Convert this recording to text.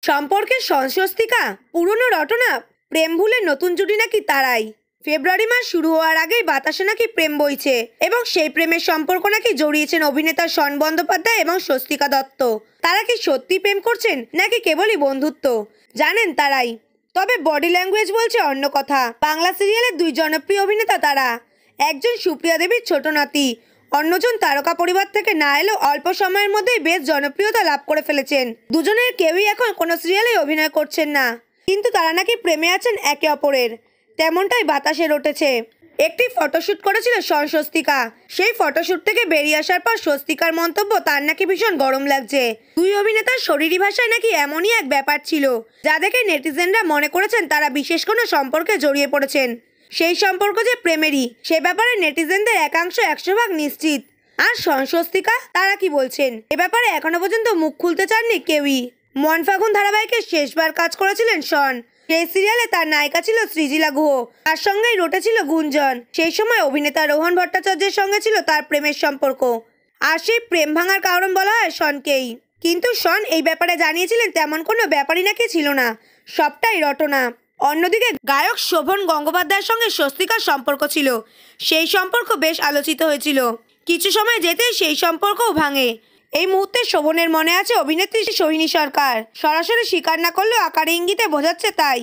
সম্পর্কের সংস্বস্তিকা, পুরনো রটনা, প্রেম ভুলে নতুন জুটি নাকি তারাই। ফেব্রুয়ারি মাস শুরু হওয়ার আগেই বাতাসে নাকি প্রেম বইছে এবং সেই প্রেমের সম্পর্ক নাকি জড়িয়েছেন অভিনেতা শন বন্দ্যোপাধ্যায় এবং স্বস্তিকা দত্ত। তারা কি সত্যি প্রেম করছেন নাকি কেবলই বন্ধুত্ব, জানেন তারাই। তবে বডি ল্যাঙ্গুয়েজ বলছে অন্য কথা। বাংলা সিরিয়ালের দুই জনপ্রিয় অভিনেতা তারা। একজন সুপ্রিয়া দেবীর ছোট নাতি, অন্যজন তারকা পরিবার থেকে না এলেও অল্প সময়ের মধ্যেই বেশ জনপ্রিয়তা লাভ করে ফেলেছেন। দুজনের কেউই এখন কোনো সিরিয়ালে অভিনয় করছেন না, কিন্তু তারা নাকি প্রেমে আছেন একে অপরের, তেমনটাই বাতাসে রটেছে। একটি ফটোশ্যুট করেছিল স্বস্তিকা। সেই ফটোশ্যুট থেকে বেরিয়ে আসার পর স্বস্তিকার মন্তব্য তার নাকি ভীষণ গরম লাগছে। দুই অভিনেতার শরীরী ভাষায় নাকি এমনই এক ব্যাপার ছিল যা দেখে নেটিজেনরা মনে করেছেন তারা বিশেষ কোনো সম্পর্কে জড়িয়ে পড়েছেন। সেই সম্পর্ক যে প্রেমেরই, সে ব্যাপারে নেটিজেনদের একাংশ 100% নিশ্চিত। আর স্বস্তিকা তারা কি বলছেন এ ব্যাপারে এখনো পর্যন্ত মুখ খুলতে চাননি কেউই। মন ফাগুন ধারাবাহিকে শেষবার কাজ করেছিলেন শন। সেই সিরিয়ালে তার নায়িকা ছিল সৃজিলা গুহ। তার সঙ্গেই রটেছিল গুঞ্জন। সেই সময় অভিনেতা রোহন ভট্টাচার্যের সঙ্গে ছিল তার প্রেমের সম্পর্ক। আর সেই প্রেম ভাঙার কারণ বলা হয় শনকেই। কিন্তু শন এই ব্যাপারে জানিয়েছিলেন তেমন কোনো ব্যাপারই নাকি ছিল না, সবটাই রটনা। অন্যদিকে গায়ক শোভন গঙ্গোপাধ্যায়ের সঙ্গে স্বস্তিকার সম্পর্ক ছিল। সেই সম্পর্ক বেশ আলোচিত হয়েছিল। কিছু সময় যেতেই সেই সম্পর্কও ভাঙে। এই মুহূর্তে শোভনের মনে আছে অভিনেত্রী সোহিনী সরকার। সরাসরি স্বীকার না করলেও আকারে ইঙ্গিতে বোঝাচ্ছে তাই।